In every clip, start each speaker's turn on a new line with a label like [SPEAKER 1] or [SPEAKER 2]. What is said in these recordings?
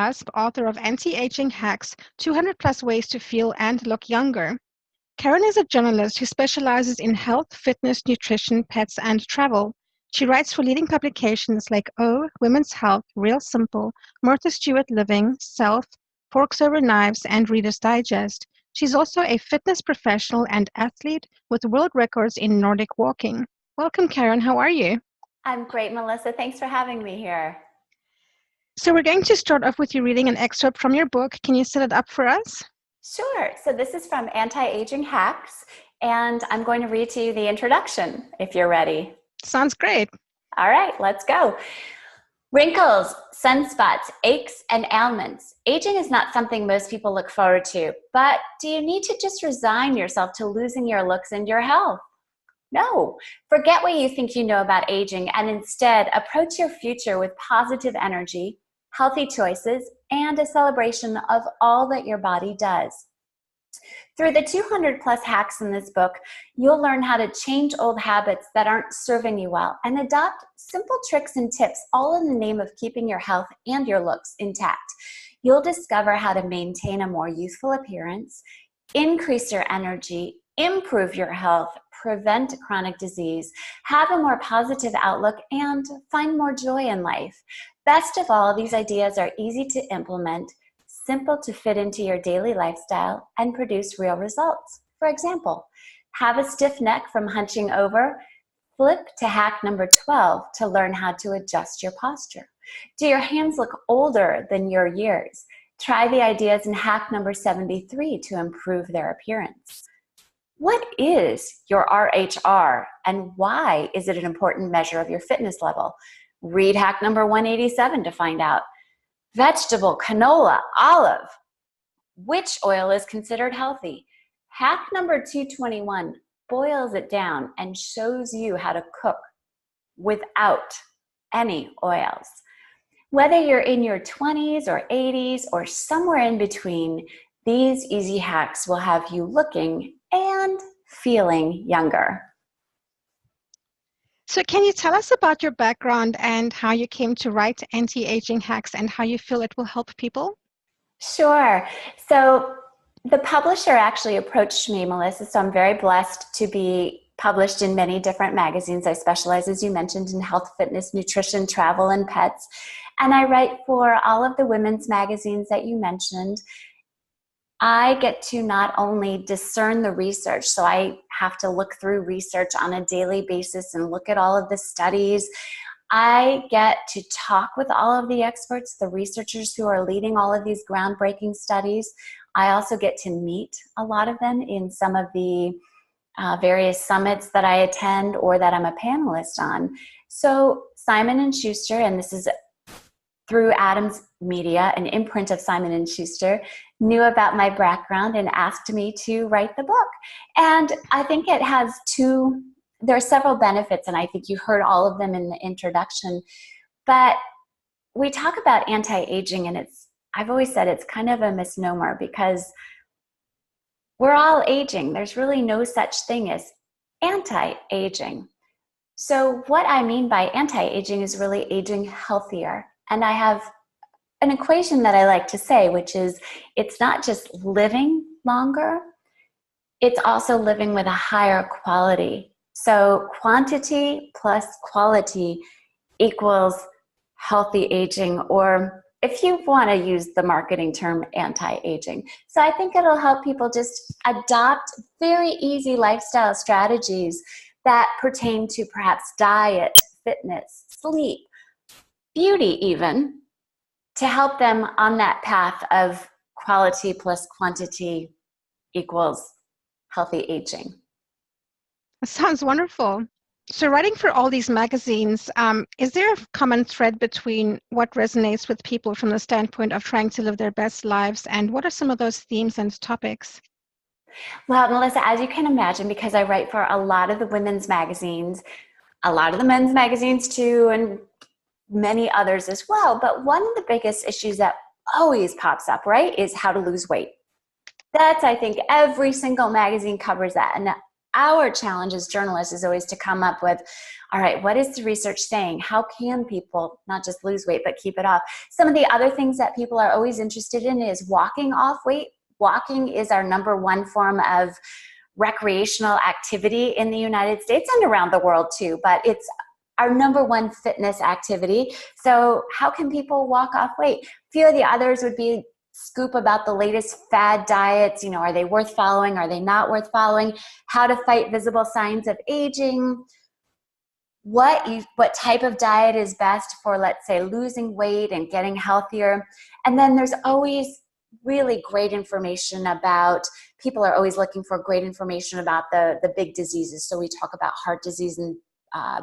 [SPEAKER 1] Asp, author of Anti-Aging Hacks, 200 Plus Ways to Feel and Look Younger. Karen is a journalist who specializes in health, fitness, nutrition, pets, and travel. She writes for leading publications like O, Women's Health, Real Simple, Martha Stewart Living, Self, Forks Over Knives, and Reader's Digest. She's also a fitness professional and athlete with world records in Nordic walking. Welcome, Karen. How are you?
[SPEAKER 2] I'm great, Melissa. Thanks for having me here.
[SPEAKER 1] So we're going to start off with you reading an excerpt from your book. Can you set it up for us?
[SPEAKER 2] Sure. So this is from Anti-Aging Hacks, and I'm going to read to you the introduction, if you're ready.
[SPEAKER 1] Sounds great.
[SPEAKER 2] All right, let's go. Wrinkles, sunspots, aches, and ailments. Aging is not something most people look forward to, but do you need to just resign yourself to losing your looks and your health? No. Forget what you think you know about aging and instead approach your future with positive energy, healthy choices, and a celebration of all that your body does. Through the 200 plus hacks in this book, you'll learn how to change old habits that aren't serving you well and adopt simple tricks and tips, all in the name of keeping your health and your looks intact. You'll discover how to maintain a more youthful appearance, increase your energy, improve your health, prevent chronic disease, have a more positive outlook, and find more joy in life. Best of all, these ideas are easy to implement, simple to fit into your daily lifestyle, and produce real results. For example, have a stiff neck from hunching over? Flip to hack number 12 to learn how to adjust your posture. Do your hands look older than your years? Try the ideas in hack number 73 to improve their appearance. What is your RHR and why is it an important measure of your fitness level? Read hack number 187 to find out. Vegetable, canola, olive. Which oil is considered healthy? Hack number 221 boils it down and shows you how to cook without any oils. Whether you're in your 20s or 80s or somewhere in between, these easy hacks will have you looking and feeling younger.
[SPEAKER 1] So can you tell us about your background and how you came to write Anti-Aging Hacks and how you feel it will help people?
[SPEAKER 2] Sure. So the publisher actually approached me, Melissa, so I'm very blessed to be published in many different magazines. I specialize, as you mentioned, in health, fitness, nutrition, travel, and pets. And I write for all of the women's magazines that you mentioned. I get to not only discern the research, so I have to look through research on a daily basis and look at all of the studies. I get to talk with all of the experts, the researchers who are leading all of these groundbreaking studies. I also get to meet a lot of them in some of the various summits that I attend or that I'm a panelist on. So Simon & Schuster, and this is through Adams Media, an imprint of Simon & Schuster, knew about my background and asked me to write the book. And I think it has there are several benefits, and I think you heard all of them in the introduction. But we talk about anti-aging, and I've always said it's kind of a misnomer because we're all aging. There's really no such thing as anti-aging. So what I mean by anti-aging is really aging healthier. And I have an equation that I like to say, which is it's not just living longer, it's also living with a higher quality. So quantity plus quality equals healthy aging, or if you want to use the marketing term, anti-aging. So I think it'll help people just adopt very easy lifestyle strategies that pertain to perhaps diet, fitness, sleep, beauty even, to help them on that path of quality plus quantity equals healthy aging.
[SPEAKER 1] That sounds wonderful. So writing for all these magazines, is there a common thread between what resonates with people from the standpoint of trying to live their best lives, and what are some of those themes and topics?
[SPEAKER 2] Well, Melissa, as you can imagine, because I write for a lot of the women's magazines, a lot of the men's magazines too, and many others as well. But one of the biggest issues that always pops up, right, is how to lose weight. That's, I think, every single magazine covers that. And our challenge as journalists is always to come up with, all right, what is the research saying? How can people not just lose weight, but keep it off? Some of the other things that people are always interested in is walking off weight. Walking is our #1 form of recreational activity in the United States and around the world too, but it's our #1 fitness activity. So how can people walk off weight? A few of the others would be scoop about the latest fad diets. You know, are they worth following? Are they not worth following? How to fight visible signs of aging. What type of diet is best for, let's say, losing weight and getting healthier. And then there's always really great information about, people are always looking for great information about the big diseases. So we talk about heart disease and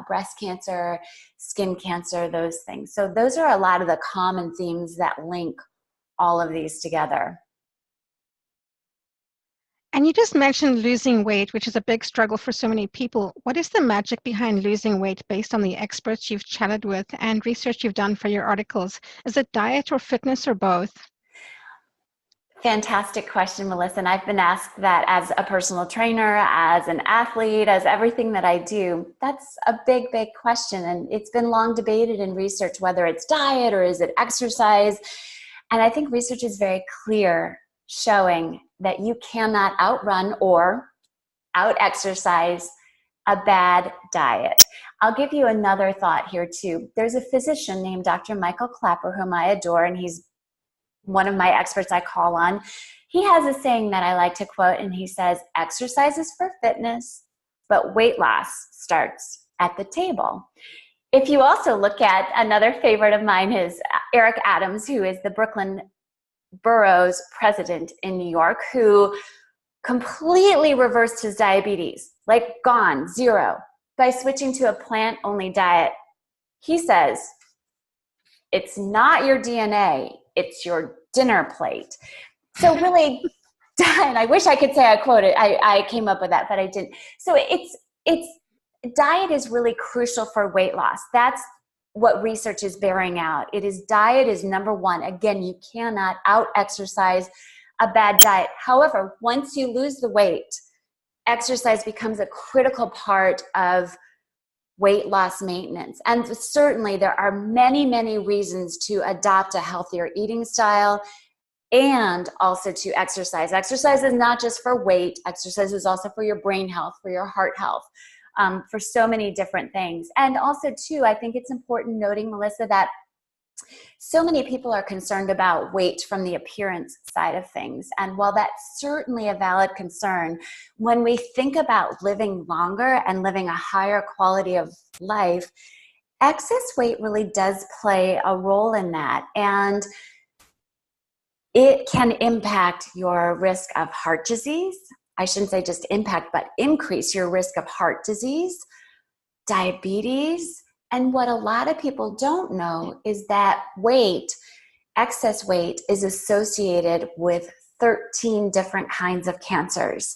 [SPEAKER 2] breast cancer, skin cancer, those things. So those are a lot of the common themes that link all of these together.
[SPEAKER 1] And you just mentioned losing weight, which is a big struggle for so many people. What is the magic behind losing weight based on the experts you've chatted with and research you've done for your articles? Is it diet or fitness or both?
[SPEAKER 2] Fantastic question, Melissa. And I've been asked that as a personal trainer, as an athlete, as everything that I do. That's a big, big question. And it's been long debated in research, whether it's diet or is it exercise. And I think research is very clear, showing that you cannot outrun or out-exercise a bad diet. I'll give you another thought here too. There's a physician named Dr. Michael Clapper, whom I adore, and he's one of my experts I call on. He has a saying that I like to quote, and he says, exercise is for fitness, but weight loss starts at the table. If you also look at, another favorite of mine is Eric Adams, who is the Brooklyn borough's president in New York, who completely reversed his diabetes, like gone, zero, by switching to a plant-only diet. He says, it's not your DNA, it's your dinner plate. So really, and I wish I could say I quoted, I came up with that, but I didn't. So diet is really crucial for weight loss. That's what research is bearing out. Diet is #1. Again, you cannot out-exercise a bad diet. However, once you lose the weight, exercise becomes a critical part of weight loss maintenance. And certainly there are many, many reasons to adopt a healthier eating style and also to exercise. Exercise is not just for weight. Exercise is also for your brain health, for your heart health, for so many different things. And also too, I think it's important noting, Melissa, that so many people are concerned about weight from the appearance side of things. And while that's certainly a valid concern, when we think about living longer and living a higher quality of life, excess weight really does play a role in that. And it can impact your risk of heart disease. I shouldn't say just impact, but increase your risk of heart disease, diabetes. And what a lot of people don't know is that excess weight, is associated with 13 different kinds of cancers,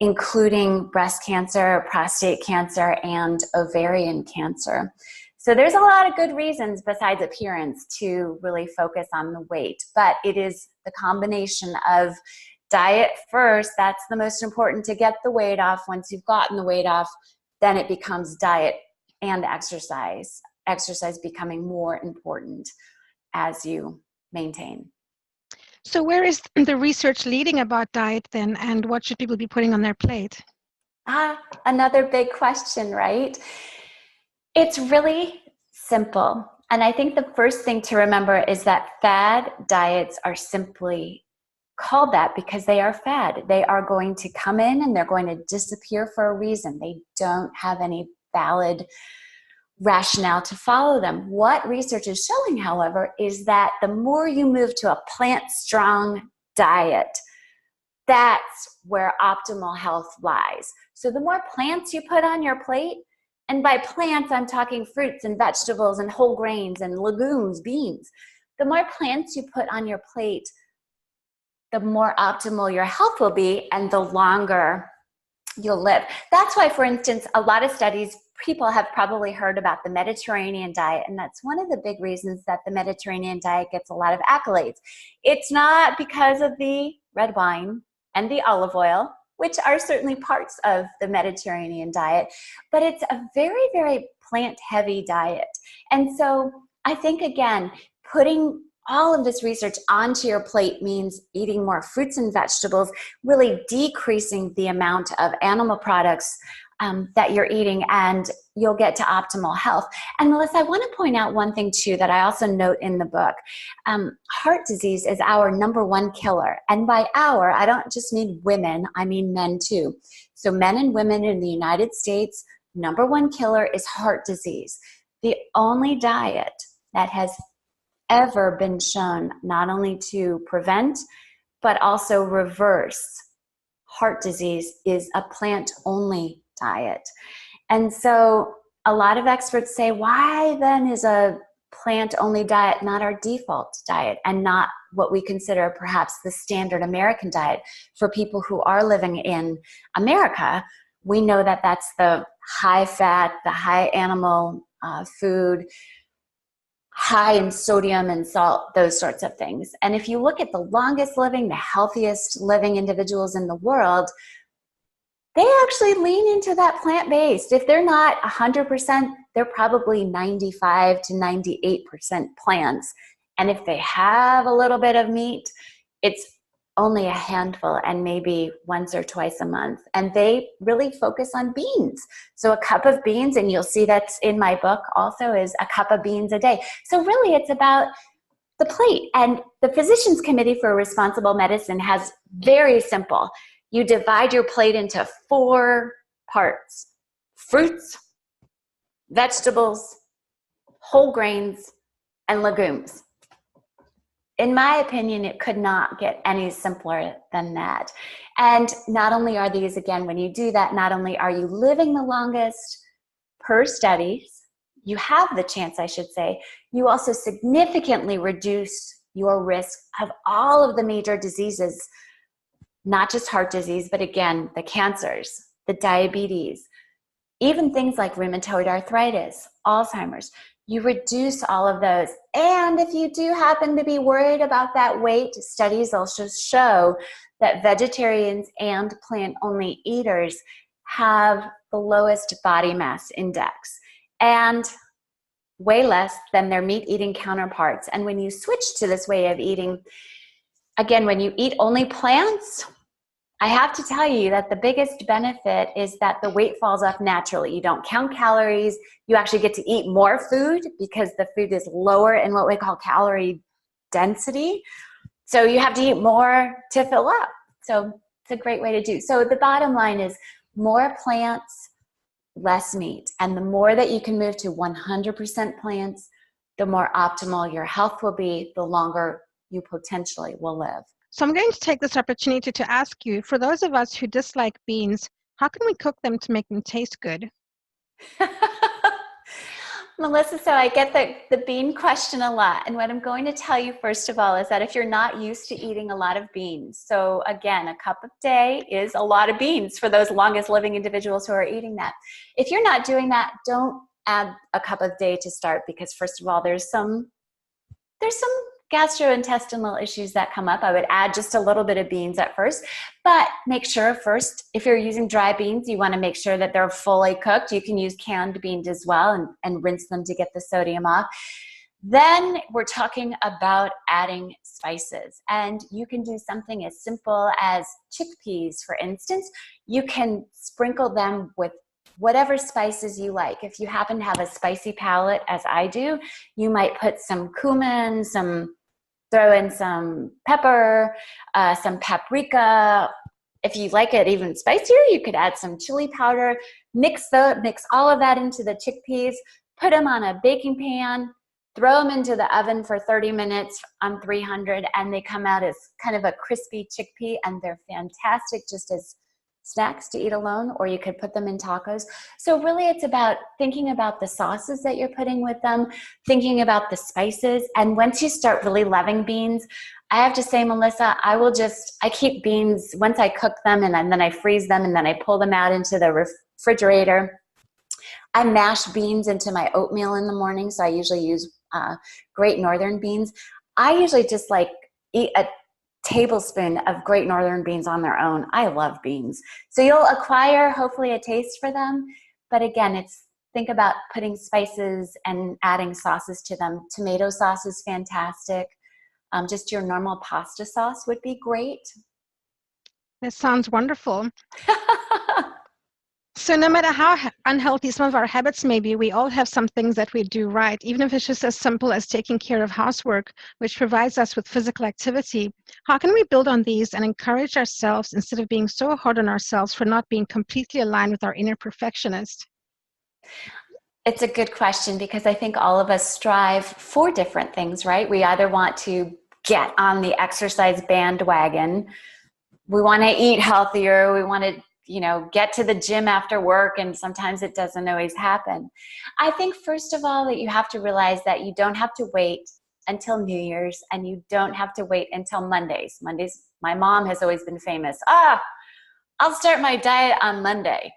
[SPEAKER 2] including breast cancer, prostate cancer, and ovarian cancer. So there's a lot of good reasons besides appearance to really focus on the weight, but it is the combination of diet first. That's the most important, to get the weight off. Once you've gotten the weight off, then it becomes diet and exercise becoming more important as you maintain.
[SPEAKER 1] So where is the research leading about diet then, and what should people be putting on their plate?
[SPEAKER 2] Another big question, right? It's really simple. And I think the first thing to remember is that fad diets are simply called that because they are fad. They are going to come in and they're going to disappear for a reason. They don't have any valid rationale to follow them. What research is showing, however, is that the more you move to a plant-strong diet, that's where optimal health lies. So the more plants you put on your plate, and by plants, I'm talking fruits and vegetables and whole grains and legumes, beans. The more plants you put on your plate, the more optimal your health will be and the longer you'll live. That's why, for instance, a lot of studies, people have probably heard about the Mediterranean diet, and that's one of the big reasons that the Mediterranean diet gets a lot of accolades. It's not because of the red wine and the olive oil. which are certainly parts of the Mediterranean diet, but it's a very, very plant-heavy diet. And so I think, again, putting all of this research onto your plate means eating more fruits and vegetables, really decreasing the amount of animal products that you're eating, and you'll get to optimal health. And Melissa, I want to point out one thing too that I also note in the book. Heart disease is our #1 killer. And by our, I don't just mean women, I mean men too. So men and women in the United States, #1 killer is heart disease. The only diet that has ever been shown not only to prevent, but also reverse heart disease is a plant-only diet. And so a lot of experts say, why then is a plant-only diet not our default diet and not what we consider perhaps the standard American diet for people who are living in America? We know that that's the high fat, the high animal food, high in sodium and salt, those sorts of things. And if you look at the longest living, the healthiest living individuals in the world, they actually lean into that plant-based. If they're not 100%, they're probably 95 to 98% plants. And if they have a little bit of meat, it's only a handful and maybe once or twice a month. And they really focus on beans. So a cup of beans, and you'll see that's in my book also, is a cup of beans a day. So really it's about the plate. And the Physicians Committee for Responsible Medicine has very simple. You divide your plate into 4 parts: fruits, vegetables, whole grains, and legumes. In my opinion, it could not get any simpler than that. And not only are these, again, when you do that, not only are you living the longest per studies, you have the chance, I should say, you also significantly reduce your risk of all of the major diseases, not just heart disease, but again, the cancers, the diabetes, even things like rheumatoid arthritis, Alzheimer's. You reduce all of those. And if you do happen to be worried about that weight, studies also show that vegetarians and plant-only eaters have the lowest body mass index and way less than their meat-eating counterparts. And when you switch to this way of eating, again, when you eat only plants, I have to tell you that the biggest benefit is that the weight falls off naturally. You don't count calories. You actually get to eat more food because the food is lower in what we call calorie density. So you have to eat more to fill up. So it's a great way to do. So the bottom line is more plants, less meat. And the more that you can move to 100% plants, the more optimal your health will be, the longer you potentially will live.
[SPEAKER 1] So I'm going to take this opportunity to ask you, for those of us who dislike beans, how can we cook them to make them taste good?
[SPEAKER 2] Melissa, so I get the bean question a lot. And what I'm going to tell you, first of all, is that if you're not used to eating a lot of beans, so again, a cup a day is a lot of beans for those longest living individuals who are eating that. If you're not doing that, don't add a cup a day to start, because first of all, there's some gastrointestinal issues that come up. I would add just a little bit of beans at first, but make sure first, if you're using dry beans, you want to make sure that they're fully cooked. You can use canned beans as well and rinse them to get the sodium off. Then we're talking about adding spices, and you can do something as simple as chickpeas, for instance. You can sprinkle them with whatever spices you like. If you happen to have a spicy palate, as I do, you might put some cumin, throw in some pepper, some paprika. If you like it even spicier, you could add some chili powder. Mix all of that into the chickpeas, put them on a baking pan, throw them into the oven for 30 minutes on 300, and they come out as kind of a crispy chickpea, and they're fantastic just as snacks to eat alone, or you could put them in tacos. So really it's about thinking about the sauces that you're putting with them, thinking about the spices. And once you start really loving beans, I have to say, Melissa, I keep beans, once I cook them and then I freeze them and then I pull them out into the refrigerator. I mash beans into my oatmeal in the morning, so I usually use Great Northern beans. I usually just eat a tablespoon of Great Northern beans on their own. I love beans. So you'll acquire hopefully a taste for them. But again, think about putting spices and adding sauces to them. Tomato sauce is fantastic. Just your normal pasta sauce would be great.
[SPEAKER 1] That sounds wonderful. So no matter how unhealthy some of our habits may be, we all have some things that we do right, even if it's just as simple as taking care of housework, which provides us with physical activity. How can we build on these and encourage ourselves instead of being so hard on ourselves for not being completely aligned with our inner perfectionist?
[SPEAKER 2] It's a good question because I think all of us strive for different things, right? We either want to get on the exercise bandwagon, we want to eat healthier, we want to get to the gym after work, and sometimes it doesn't always happen. I think, first of all, that you have to realize that you don't have to wait until New Year's, and you don't have to wait until Mondays. My mom has always been famous. I'll start my diet on Monday.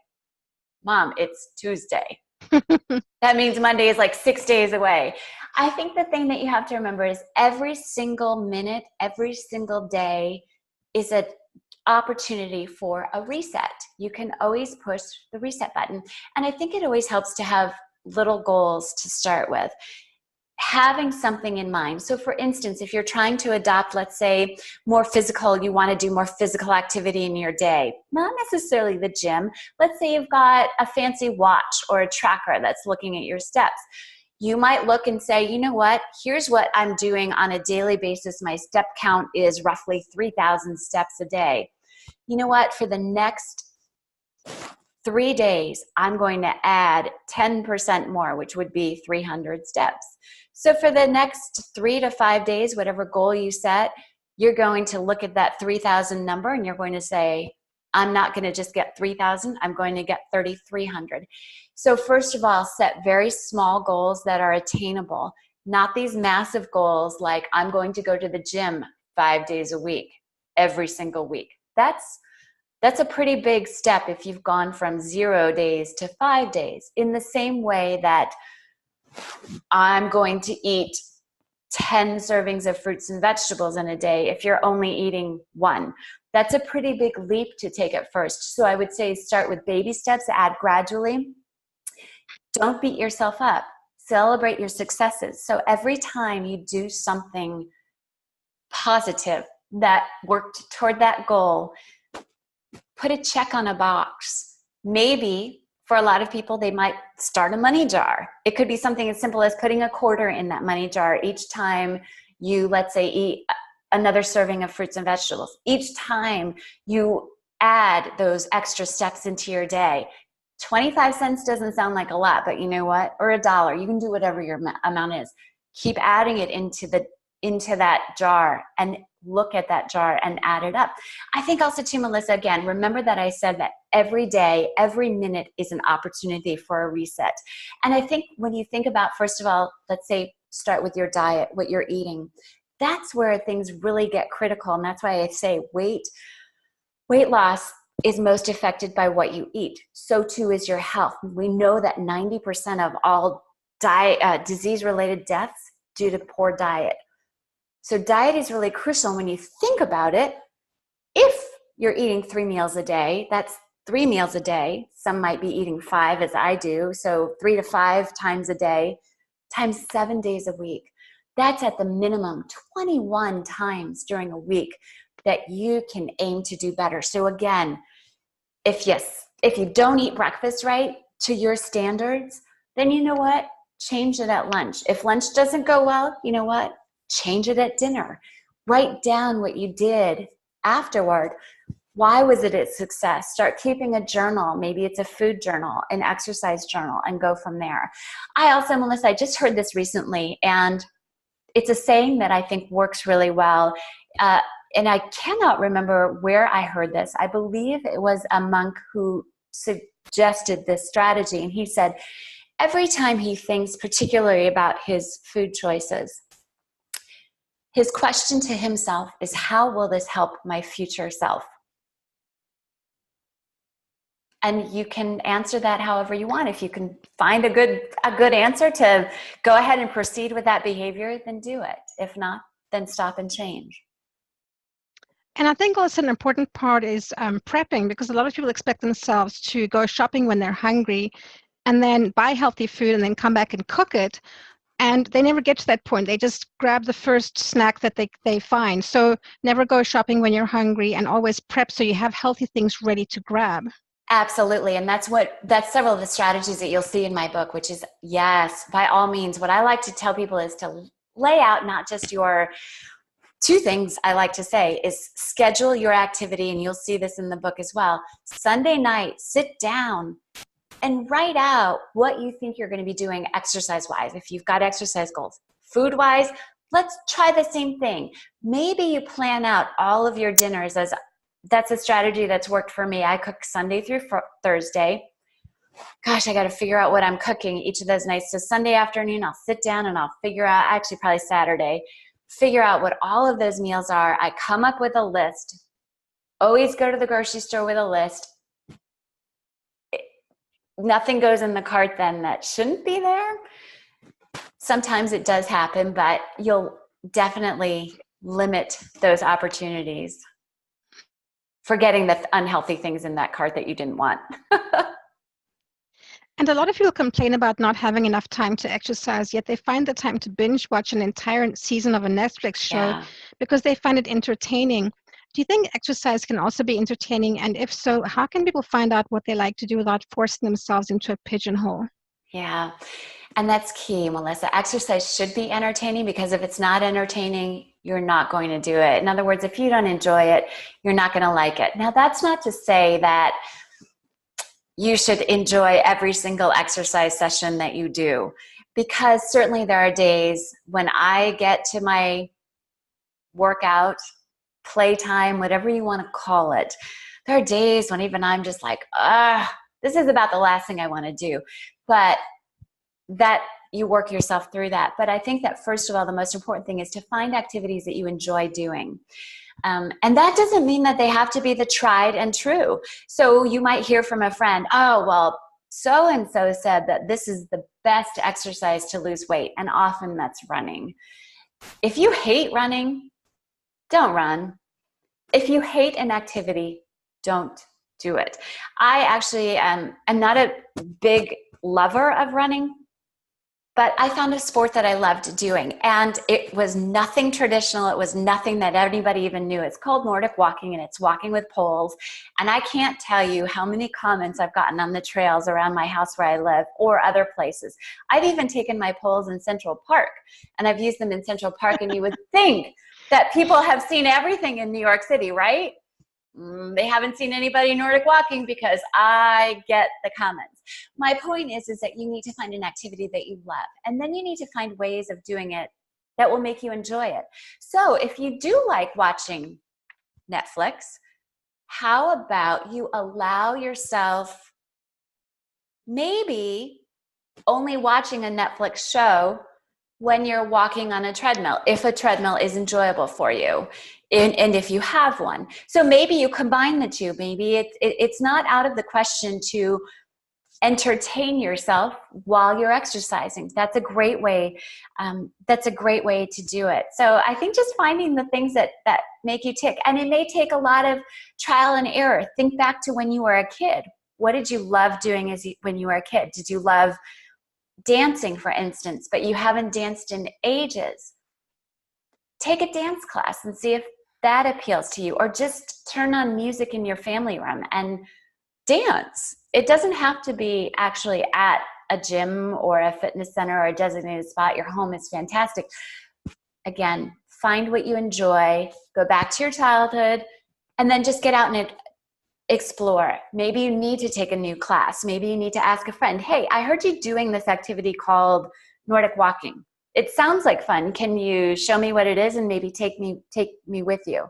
[SPEAKER 2] Mom, it's Tuesday. That means Monday is like 6 days away. I think the thing that you have to remember is every single minute, every single day is an opportunity for a reset. You can always push the reset button. And I think it always helps to have little goals to start with. Having something in mind. So for instance, if you're trying to adopt, let's say, more physical, you want to do more physical activity in your day, not necessarily the gym. Let's say you've got a fancy watch or a tracker that's looking at your steps. You might look and say, you know what, here's what I'm doing on a daily basis. My step count is roughly 3,000 steps a day. You know what, for the next 3 days, I'm going to add 10% more, which would be 300 steps. So for the next 3 to 5 days, whatever goal you set, you're going to look at that 3,000 number and you're going to say, I'm not going to just get 3,000, I'm going to get 3,300. So first of all, set very small goals that are attainable, not these massive goals like I'm going to go to the gym 5 days a week, every single week. That's a pretty big step if you've gone from 0 days to 5 days. In the same way that I'm going to eat 10 servings of fruits and vegetables in a day if you're only eating 1. That's a pretty big leap to take at first. So I would say start with baby steps, add gradually. Don't beat yourself up. Celebrate your successes. So every time you do something positive that worked toward that goal, put a check on a box. Maybe for a lot of people, they might start a money jar. It could be something as simple as putting a quarter in that money jar each time you, let's say, eat another serving of fruits and vegetables. Each time you add those extra steps into your day. 25 cents doesn't sound like a lot, but you know what? Or $1. You can do whatever your amount is. Keep adding it into that jar and look at that jar and add it up. I think also too, Melissa, again, remember that I said that every day, every minute is an opportunity for a reset. And I think when you think about, first of all, let's say start with your diet, what you're eating, that's where things really get critical. And that's why I say weight loss is most affected by what you eat. So too is your health. We know that 90% of all disease-related deaths due to poor diet. So diet is really crucial. When you think about it, if you're eating 3 meals a day, that's 3 meals a day. Some might be eating 5 as I do. So 3 to 5 times a day times 7 days a week. That's at the minimum 21 times during a week that you can aim to do better. So again, if you don't eat breakfast right to your standards, then you know what? Change it at lunch. If lunch doesn't go well, you know what? Change it at dinner. Write down what you did afterward. Why was it a success? Start keeping a journal. Maybe it's a food journal, an exercise journal, and go from there. Melissa, I just heard this recently, and it's a saying that I think works really well. And I cannot remember where I heard this. I believe it was a monk who suggested this strategy. And he said, every time he thinks particularly about his food choices, his question to himself is, how will this help my future self? And you can answer that however you want. If you can find a good answer to go ahead and proceed with that behavior, then do it. If not, then stop and change.
[SPEAKER 1] And I think also an important part is prepping, because a lot of people expect themselves to go shopping when they're hungry and then buy healthy food and then come back and cook it. And they never get to that point. They just grab the first snack that they find. So never go shopping when you're hungry, and always prep so you have healthy things ready to grab.
[SPEAKER 2] Absolutely. And that's several of the strategies that you'll see in my book, which is, yes, by all means, what I like to tell people is to lay out not just your two things I like to say is schedule your activity, and you'll see this in the book as well. Sunday night, sit down and write out what you think you're going to be doing exercise-wise. If you've got exercise goals, food-wise, let's try the same thing. Maybe you plan out all of your dinners as that's a strategy that's worked for me. I cook Sunday through Thursday. Gosh, I got to figure out what I'm cooking each of those nights. So Sunday afternoon, I'll sit down and I'll figure out, actually probably Saturday, figure out what all of those meals are. I come up with a list. Always go to the grocery store with a list. Nothing goes in the cart then that shouldn't be there. Sometimes it does happen, but you'll definitely limit those opportunities for getting the unhealthy things in that cart that you didn't want.
[SPEAKER 1] And a lot of people complain about not having enough time to exercise, yet they find the time to binge watch an entire season of a Netflix show
[SPEAKER 2] Yeah.
[SPEAKER 1] because they find it entertaining. Do you think exercise can also be entertaining? And if so, how can people find out what they like to do without forcing themselves into a pigeonhole?
[SPEAKER 2] Yeah. And that's key, Melissa. Exercise should be entertaining, because if it's not entertaining, you're not going to do it. In other words, if you don't enjoy it, you're not going to like it. Now, that's not to say that you should enjoy every single exercise session that you do, because certainly there are days when I get to my workout, playtime, whatever you want to call it. There are days when even I'm just like, this is about the last thing I want to do. But that you work yourself through that. But I think that first of all, the most important thing is to find activities that you enjoy doing. And that doesn't mean that they have to be the tried and true. So you might hear from a friend, oh, well, so-and-so said that this is the best exercise to lose weight. And often that's running. If you hate running, don't run. If you hate an activity, don't do it. I actually am not a big lover of running, but I found a sport that I loved doing, and it was nothing traditional. It was nothing that anybody even knew. It's called Nordic walking, and it's walking with poles. And I can't tell you how many comments I've gotten on the trails around my house where I live or other places. I've even taken my poles in Central Park, and I've used them in Central Park, and you would think that people have seen everything in New York City, right? They haven't seen anybody Nordic walking, because I get the comments. My point is that you need to find an activity that you love, and then you need to find ways of doing it that will make you enjoy it. So if you do like watching Netflix, how about you allow yourself maybe only watching a Netflix show when you're walking on a treadmill, if a treadmill is enjoyable for you, and if you have one. So maybe you combine the two. Maybe it's not out of the question to entertain yourself while you're exercising. That's a great way. That's a great way to do it. So I think just finding the things that make you tick, and it may take a lot of trial and error. Think back to when you were a kid. What did you love doing when you were a kid? Did you love dancing, for instance, but you haven't danced in ages? Take a dance class and see if that appeals to you, or just turn on music in your family room and dance. It doesn't have to be actually at a gym or a fitness center or a designated spot. Your home is fantastic. Again, find what you enjoy, go back to your childhood, and then just get out and explore. Maybe you need to take a new class. Maybe you need to ask a friend, hey, I heard you doing this activity called Nordic walking. It sounds like fun. Can you show me what it is and maybe take me with you?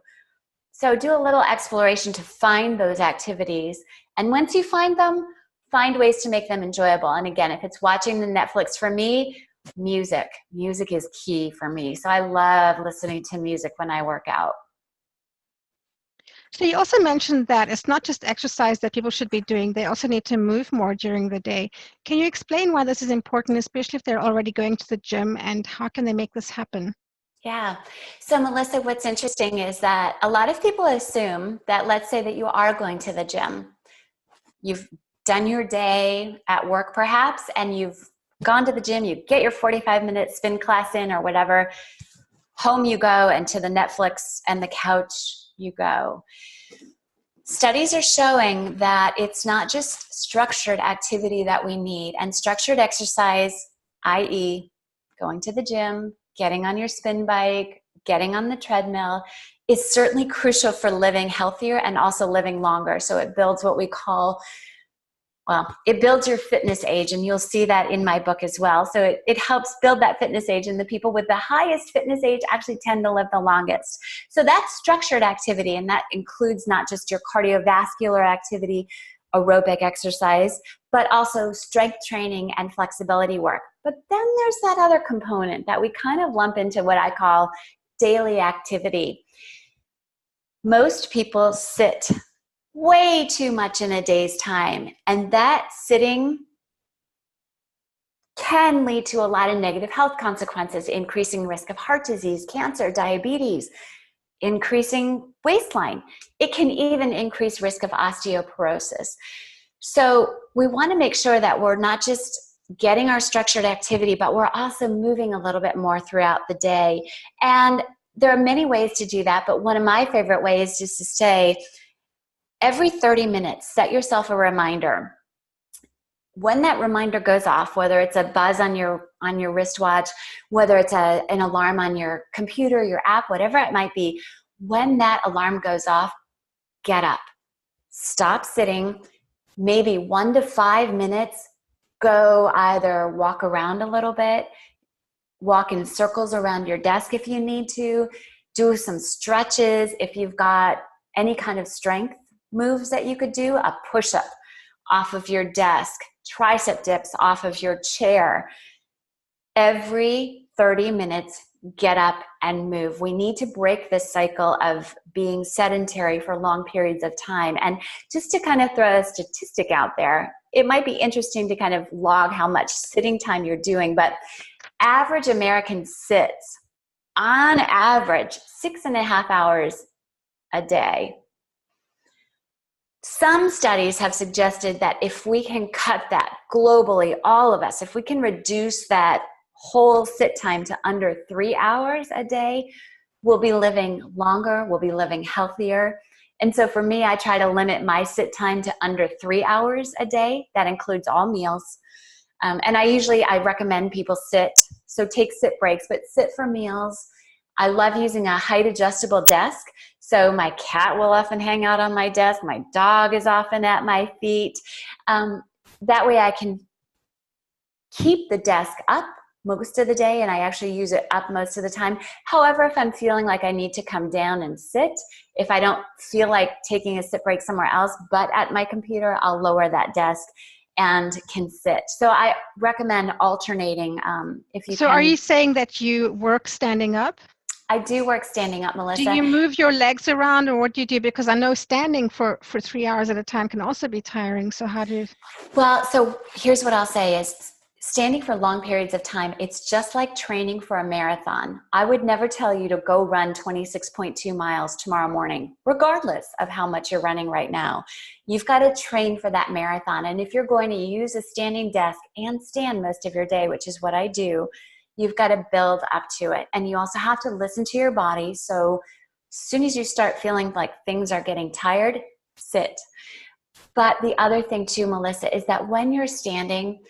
[SPEAKER 2] So do a little exploration to find those activities. And once you find them, find ways to make them enjoyable. And again, if it's watching the Netflix, for me, music. Music is key for me. So I love listening to music when I work out.
[SPEAKER 1] So you also mentioned that it's not just exercise that people should be doing. They also need to move more during the day. Can you explain why this is important, especially if they're already going to the gym, and how can they make this happen?
[SPEAKER 2] Yeah. So, Melissa, what's interesting is that a lot of people assume that, let's say that you are going to the gym. You've done your day at work perhaps, and you've gone to the gym, you get your 45-minute spin class in or whatever, home you go, and to the Netflix and the couch you go. Studies are showing that it's not just structured activity that we need, and structured exercise, i.e., going to the gym, getting on your spin bike, getting on the treadmill, is certainly crucial for living healthier and also living longer. So it builds what we call, well, it builds your fitness age, and you'll see that in my book as well. So it helps build that fitness age, and the people with the highest fitness age actually tend to live the longest. So that's structured activity, and that includes not just your cardiovascular activity, aerobic exercise, but also strength training and flexibility work. But then there's that other component that we kind of lump into what I call daily activity. Most people sit way too much in a day's time, and that sitting can lead to a lot of negative health consequences, increasing risk of heart disease, cancer, diabetes, increasing waistline. It can even increase risk of osteoporosis. So we want to make sure that we're not just getting our structured activity, but we're also moving a little bit more throughout the day. And there are many ways to do that, but one of my favorite ways is to say, every 30 minutes, set yourself a reminder. When that reminder goes off, whether it's a buzz on your wristwatch, whether it's an alarm on your computer, your app, whatever it might be, when that alarm goes off, get up. Stop sitting, maybe 1 to 5 minutes, go either walk around a little bit, walk in circles around your desk if you need to, do some stretches. If you've got any kind of strength moves that you could do, a push-up off of your desk, tricep dips off of your chair. Every 30 minutes, get up and move. We need to break this cycle of being sedentary for long periods of time. And just to kind of throw a statistic out there, it might be interesting to kind of log how much sitting time you're doing, but average American sits on average 6.5 hours a day. Some studies have suggested that if we can cut that globally, all of us, if we can reduce that whole sit time to under 3 hours a day, we'll be living longer, we'll be living healthier. And so for me, I try to limit my sit time to under 3 hours a day. That includes all meals. And I recommend people sit, so take sit breaks, but sit for meals. I love using a height adjustable desk. So my cat will often hang out on my desk. My dog is often at my feet. That way I can keep the desk up most of the day, and I actually use it up most of the time. However, if I'm feeling like I need to come down and sit, if I don't feel like taking a sit break somewhere else but at my computer, I'll lower that desk and can sit. So I recommend alternating if you
[SPEAKER 1] So
[SPEAKER 2] can.
[SPEAKER 1] are you saying that you work standing up?
[SPEAKER 2] I do work standing up,
[SPEAKER 1] Do
[SPEAKER 2] Melissa.
[SPEAKER 1] you move your legs around, or what do you do? Because I know standing for 3 hours at a time can also be tiring. So how do you...
[SPEAKER 2] Well, so here's what I'll say is standing for long periods of time, it's just like training for a marathon. I would never tell you to go run 26.2 miles tomorrow morning, regardless of how much you're running right now. You've got to train for that marathon. And if you're going to use a standing desk and stand most of your day, which is what I do, you've got to build up to it. And you also have to listen to your body. So as soon as you start feeling like things are getting tired, sit. But the other thing too, Melissa, is that when you're standing,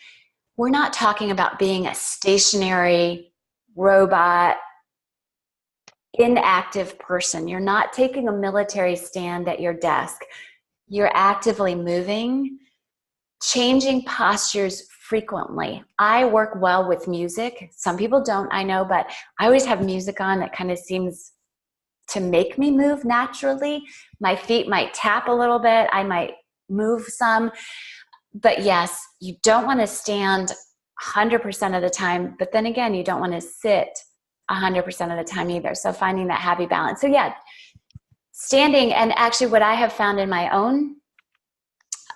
[SPEAKER 2] we're not talking about being a stationary robot, inactive person. You're not taking a military stand at your desk. You're actively moving, changing postures frequently. I work well with music. Some people don't, I know, but I always have music on that kind of seems to make me move naturally. My feet might tap a little bit. I might move some. But yes, you don't want to stand 100% of the time, but then again, you don't want to sit 100% of the time either. So finding that happy balance. So yeah, standing, and actually what I have found in my own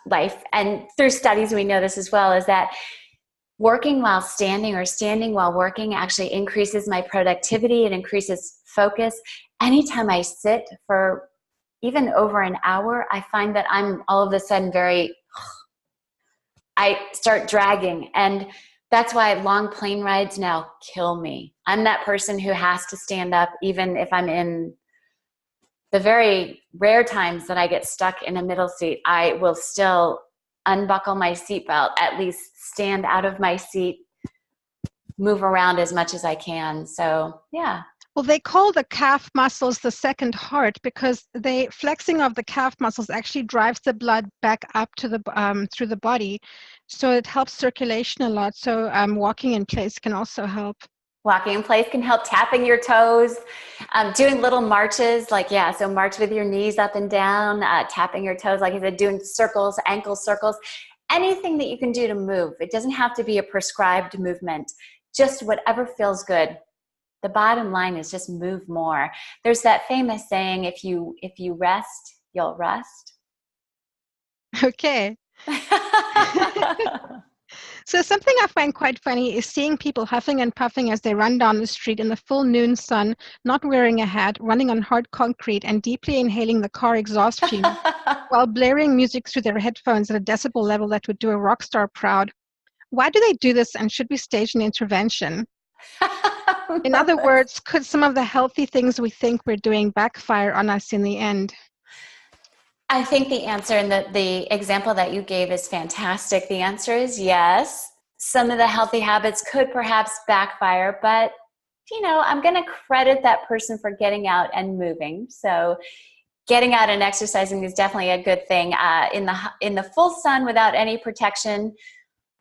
[SPEAKER 2] life, and through studies we know this as well, is that working while standing or standing while working actually increases my productivity. It increases focus. Anytime I sit for even over an hour, I find that I'm all of a sudden I start dragging. And that's why long plane rides now kill me. I'm that person who has to stand up, even if I'm in the very rare times that I get stuck in a middle seat. I will still unbuckle my seatbelt, at least stand out of my seat, move around as much as I can. So, yeah.
[SPEAKER 1] Well, they call the calf muscles the second heart because the flexing of the calf muscles actually drives the blood back up to the through the body, so it helps circulation a lot. So walking in place can also help.
[SPEAKER 2] Walking in place can help. Tapping your toes, doing little marches, like, yeah, so march with your knees up and down, tapping your toes, like I said, doing circles, ankle circles, anything that you can do to move. It doesn't have to be a prescribed movement, just whatever feels good. The bottom line is just move more. There's that famous saying, if you rest, you'll rust.
[SPEAKER 1] Okay. So something I find quite funny is seeing people huffing and puffing as they run down the street in the full noon sun, not wearing a hat, running on hard concrete, and deeply inhaling the car exhaust fumes while blaring music through their headphones at a decibel level that would do a rock star proud. Why do they do this, and should we stage an intervention? In other words, could some of the healthy things we think we're doing backfire on us in the end?
[SPEAKER 2] I think the answer and the example that you gave is fantastic. The answer is yes. Some of the healthy habits could perhaps backfire, but I'm going to credit that person for getting out and moving. So getting out and exercising is definitely a good thing. In the full sun without any protection,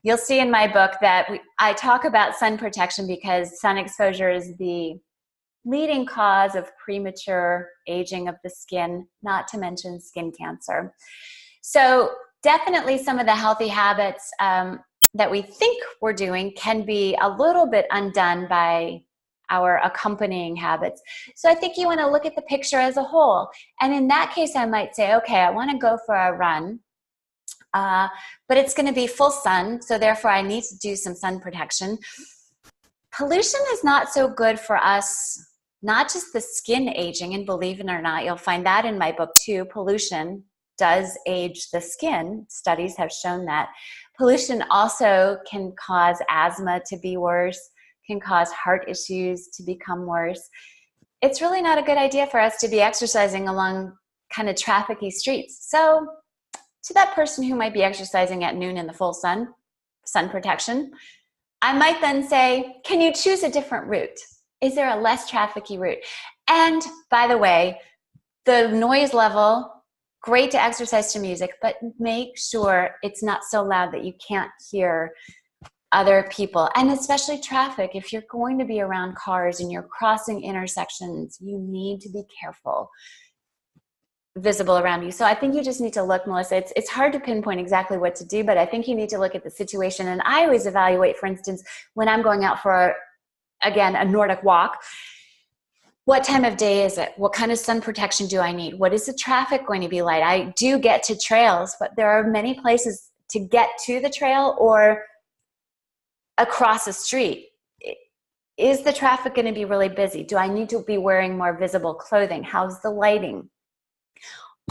[SPEAKER 2] you'll see in my book that I talk about sun protection because sun exposure is the leading cause of premature aging of the skin, not to mention skin cancer. So definitely some of the healthy habits that we think we're doing can be a little bit undone by our accompanying habits. So I think you want to look at the picture as a whole. And in that case, I might say, okay, I want to go for a run, but it's going to be full sun, so therefore I need to do some sun protection. Pollution is not so good for us, not just the skin aging, and believe it or not, you'll find that in my book too. Pollution does age the skin. Studies have shown that. Pollution also can cause asthma to be worse, can cause heart issues to become worse. It's really not a good idea for us to be exercising along kind of trafficy streets. So to that person who might be exercising at noon in the full sun, sun protection, I might then say, can you choose a different route? Is there a less trafficy route? And by the way, the noise level, great to exercise to music, but make sure it's not so loud that you can't hear other people, and especially traffic. If you're going to be around cars and you're crossing intersections, you need to be careful, visible around you. So I think you just need to look, Melissa. It's hard to pinpoint exactly what to do, but I think you need to look at the situation. And I always evaluate, for instance, when I'm going out for a Nordic walk, what time of day is it? What kind of sun protection do I need? What is the traffic going to be like? I do get to trails, but there are many places to get to the trail or across a street. Is the traffic going to be really busy? Do I need to be wearing more visible clothing? How's the lighting?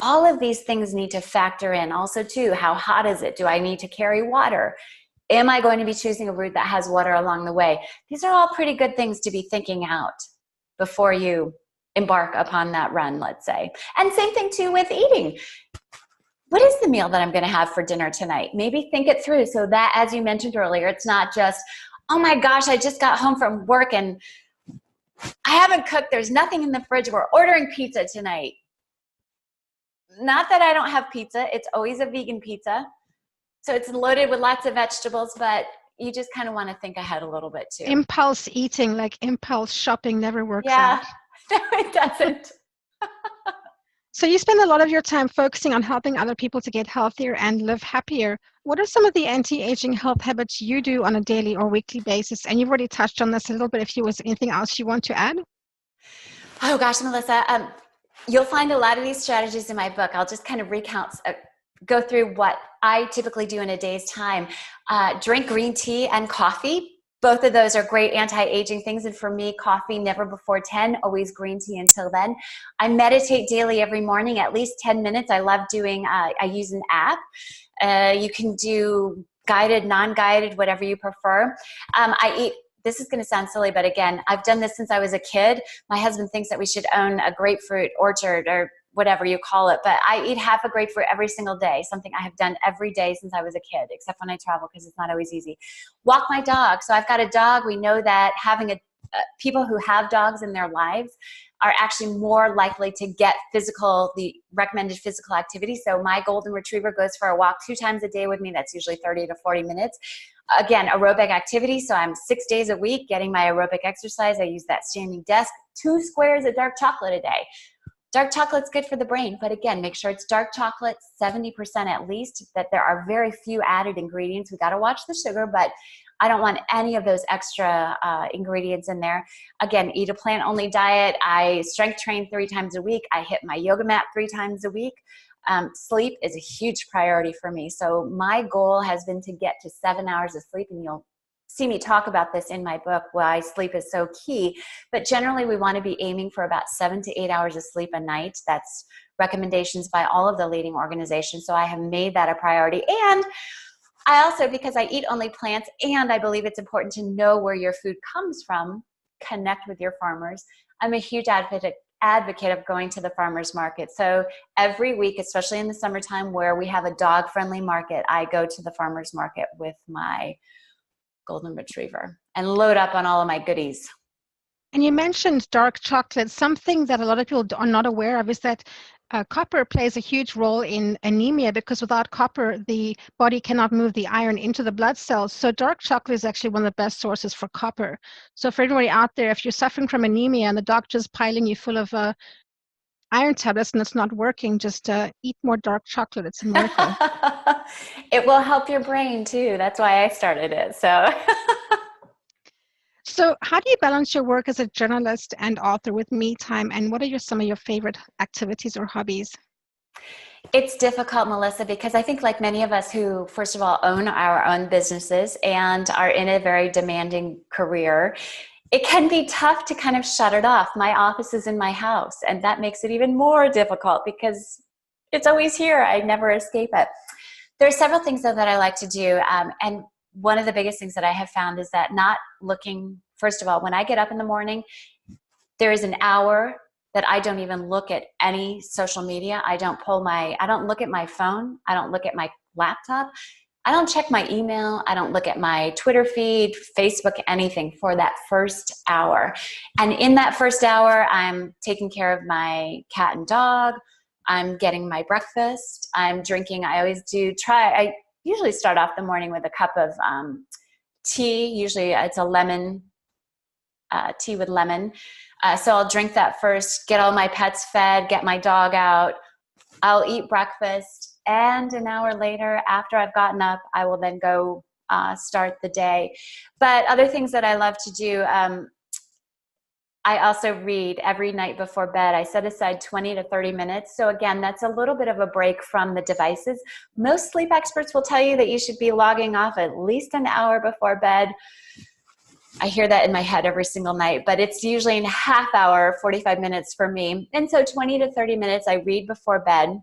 [SPEAKER 2] All of these things need to factor in. Also, too, how hot is it? Do I need to carry water? Am I going to be choosing a route that has water along the way? These are all pretty good things to be thinking out before you embark upon that run, let's say. And same thing, too, with eating. What is the meal that I'm going to have for dinner tonight? Maybe think it through so that, as you mentioned earlier, it's not just, oh my gosh, I just got home from work and I haven't cooked. There's nothing in the fridge. We're ordering pizza tonight. Not that I don't have pizza. It's always a vegan pizza. So it's loaded with lots of vegetables, but you just kind of want to think ahead a little bit too.
[SPEAKER 1] Impulse eating, like impulse shopping, never works
[SPEAKER 2] out.
[SPEAKER 1] Yeah,
[SPEAKER 2] no, it doesn't.
[SPEAKER 1] So you spend a lot of your time focusing on helping other people to get healthier and live happier. What are some of the anti-aging health habits you do on a daily or weekly basis? And you've already touched on this a little bit. If there was anything else you want to add?
[SPEAKER 2] Oh gosh, Melissa, you'll find a lot of these strategies in my book. I'll just kind of recount go through what I typically do in a day's time. Drink green tea and coffee. Both of those are great anti-aging things. And for me, coffee never before 10, always green tea until then. I meditate daily every morning, at least 10 minutes. I love doing, I use an app. You can do guided, non-guided, whatever you prefer. I eat, this is going to sound silly, but again, I've done this since I was a kid. My husband thinks that we should own a grapefruit orchard or whatever you call it, but I eat half a grapefruit every single day, something I have done every day since I was a kid, except when I travel because it's not always easy. Walk my dog. So I've got a dog. We know that having people who have dogs in their lives are actually more likely to get the recommended physical activity. So my golden retriever goes for a walk 2 times a day with me. That's usually 30 to 40 minutes. Again, aerobic activity. So I'm 6 days a week getting my aerobic exercise. I use that standing desk, 2 squares of dark chocolate a day. Dark chocolate's good for the brain, but again, make sure it's dark chocolate, 70% at least, that there are very few added ingredients. We got to watch the sugar, but I don't want any of those extra ingredients in there. Again, eat a plant-only diet. I strength train 3 times a week. I hit my yoga mat 3 times a week. Sleep is a huge priority for me. So my goal has been to get to 7 hours of sleep, and you'll see me talk about this in my book, why sleep is so key. But generally, we want to be aiming for about 7 to 8 hours of sleep a night. That's recommendations by all of the leading organizations. So I have made that a priority. And I also, because I eat only plants, and I believe it's important to know where your food comes from, connect with your farmers. I'm a huge advocate of going to the farmers market. So every week, especially in the summertime where we have a dog-friendly market, I go to the farmers market with my golden retriever and load up on all of my goodies.
[SPEAKER 1] And you mentioned dark chocolate. Something that a lot of people are not aware of is that copper plays a huge role in anemia, because without copper, the body cannot move the iron into the blood cells. So dark chocolate is actually one of the best sources for copper. So for everybody out there, if you're suffering from anemia and the doctor's piling you full of iron tablets and it's not working, just eat more dark chocolate. It's a miracle.
[SPEAKER 2] It will help your brain too. That's why I started it.
[SPEAKER 1] So how do you balance your work as a journalist and author with me time, and what are some of your favorite activities or hobbies?
[SPEAKER 2] It's difficult, Melissa, because I think like many of us who, first of all, own our own businesses and are in a very demanding career, it can be tough to kind of shut it off. My office is in my house, and that makes it even more difficult because it's always here. I never escape it. There are several things though that I like to do. And one of the biggest things that I have found is that not looking, first of all, when I get up in the morning, there is an hour that I don't even look at any social media. I don't look at my phone. I don't look at my laptop. I don't check my email. I don't look at my Twitter feed, Facebook, anything for that first hour. And in that first hour, I'm taking care of my cat and dog. I'm getting my breakfast. I'm drinking. I usually start off the morning with a cup of tea. Usually it's a lemon, tea with lemon. So I'll drink that first, get all my pets fed, get my dog out. I'll eat breakfast. And an hour later, after I've gotten up, I will then go start the day. But other things that I love to do, I also read every night before bed. I set aside 20 to 30 minutes. So again, that's a little bit of a break from the devices. Most sleep experts will tell you that you should be logging off at least an hour before bed. I hear that in my head every single night, but it's usually in a half hour, 45 minutes for me. And so 20 to 30 minutes I read before bed.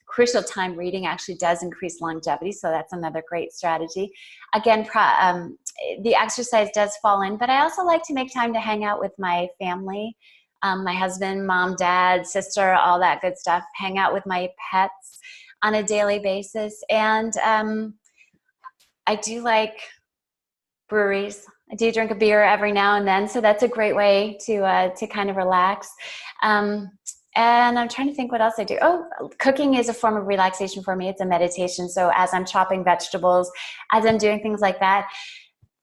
[SPEAKER 2] Crucial time reading actually does increase longevity, so that's another great strategy. Again, the exercise does fall in, but I also like to make time to hang out with my family, my husband, mom, dad, sister, all that good stuff, hang out with my pets on a daily basis. And I do like breweries. I do drink a beer every now and then, so that's a great way to kind of relax. And I'm trying to think what else I do. Oh, cooking is a form of relaxation for me. It's a meditation. So as I'm chopping vegetables, as I'm doing things like that,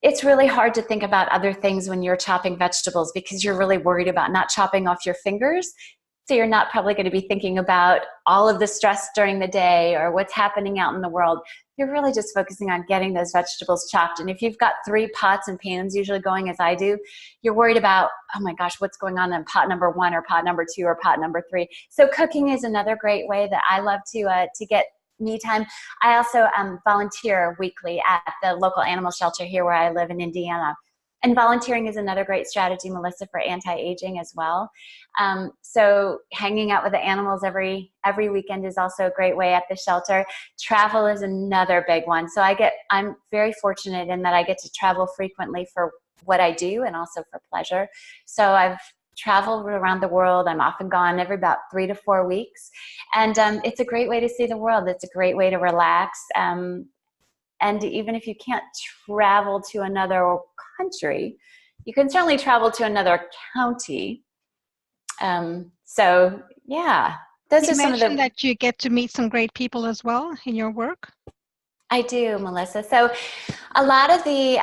[SPEAKER 2] it's really hard to think about other things when you're chopping vegetables because you're really worried about not chopping off your fingers. So you're not probably going to be thinking about all of the stress during the day or what's happening out in the world. You're really just focusing on getting those vegetables chopped. And if you've got 3 pots and pans usually going as I do, you're worried about, oh my gosh, what's going on in pot number 1 or pot number 2 or pot number 3. So cooking is another great way that I love to get me time. I also volunteer weekly at the local animal shelter here where I live in Indiana. And volunteering is another great strategy, Melissa, for anti-aging as well. So hanging out with the animals every weekend is also a great way at the shelter. Travel is another big one. So I'm very fortunate in that I get to travel frequently for what I do and also for pleasure. So I've traveled around the world. I'm often gone every about 3 to 4 weeks. And it's a great way to see the world. It's a great way to relax. And even if you can't travel to another country, you can certainly travel to another county. So yeah, those
[SPEAKER 1] You
[SPEAKER 2] are some of
[SPEAKER 1] mentioned
[SPEAKER 2] the.
[SPEAKER 1] that you get to meet some great people as well in your work.
[SPEAKER 2] I do, Melissa. So a lot of the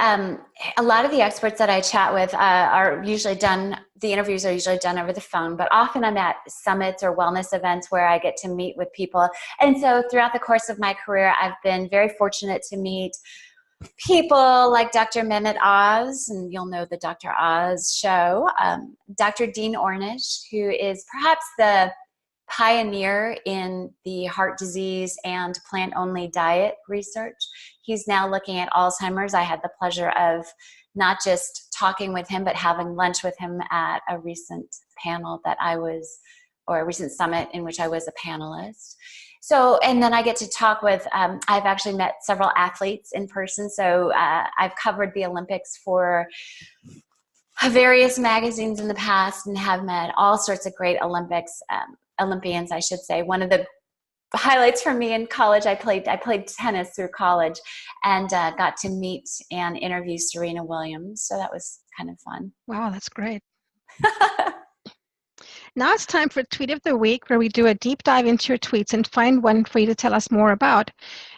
[SPEAKER 2] experts that I chat with are usually done. The interviews are usually done over the phone, but often I'm at summits or wellness events where I get to meet with people. And so throughout the course of my career, I've been very fortunate to meet people like Dr. Mehmet Oz, and you'll know the Dr. Oz show, Dr. Dean Ornish, who is perhaps the pioneer in the heart disease and plant-only diet research. He's now looking at Alzheimer's. I had the pleasure of not just talking with him, but having lunch with him at a recent panel or a recent summit in which I was a panelist. So, and then I get to talk with, I've actually met several athletes in person. So I've covered the Olympics for various magazines in the past and have met all sorts of great Olympians, I should say. One of the highlights for me in college, I played tennis through college and got to meet and interview Serena Williams. So that was kind of fun.
[SPEAKER 1] Wow, that's great. Now it's time for Tweet of the Week, where we do a deep dive into your tweets and find one for you to tell us more about.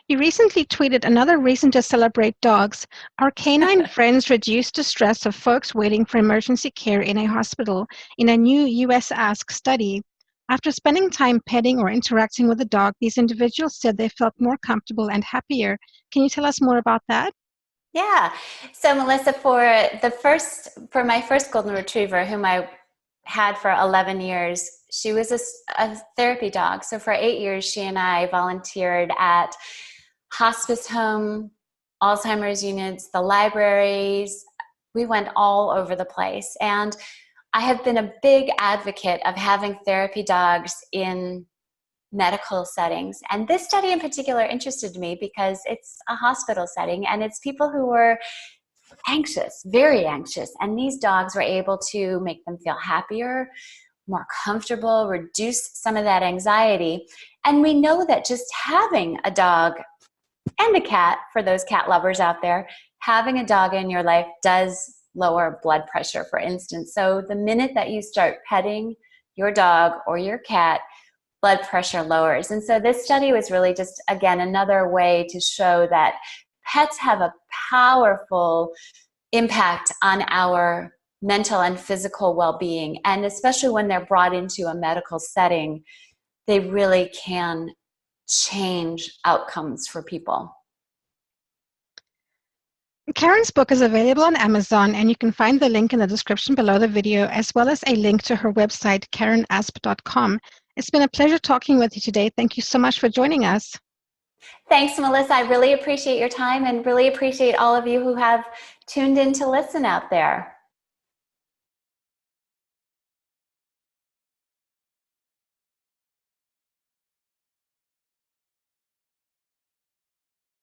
[SPEAKER 1] You recently tweeted another reason to celebrate dogs. Our canine friends reduce the stress of folks waiting for emergency care in a hospital in a new US Ask study. After spending time petting or interacting with a dog, these individuals said they felt more comfortable and happier. Can you tell us more about that?
[SPEAKER 2] Yeah. So Melissa, for my first golden retriever, whom I had for 11 years, she was a therapy dog. So for 8 years, she and I volunteered at hospice home, Alzheimer's units, the libraries. We went all over the place. And I have been a big advocate of having therapy dogs in medical settings. And this study in particular interested me because it's a hospital setting and it's people who were anxious, very anxious. And these dogs were able to make them feel happier, more comfortable, reduce some of that anxiety. And we know that just having a dog and a cat, for those cat lovers out there, having a dog in your life does lower blood pressure, for instance. So the minute that you start petting your dog or your cat, blood pressure lowers. And so this study was really just, again, another way to show that pets have a powerful impact on our mental and physical well-being. And especially when they're brought into a medical setting, they really can change outcomes for people.
[SPEAKER 1] Karen's book is available on Amazon, and you can find the link in the description below the video, as well as a link to her website, karenasp.com. It's been a pleasure talking with you today. Thank you so much for joining us.
[SPEAKER 2] Thanks, Melissa. I really appreciate your time and really appreciate all of you who have tuned in to listen out there.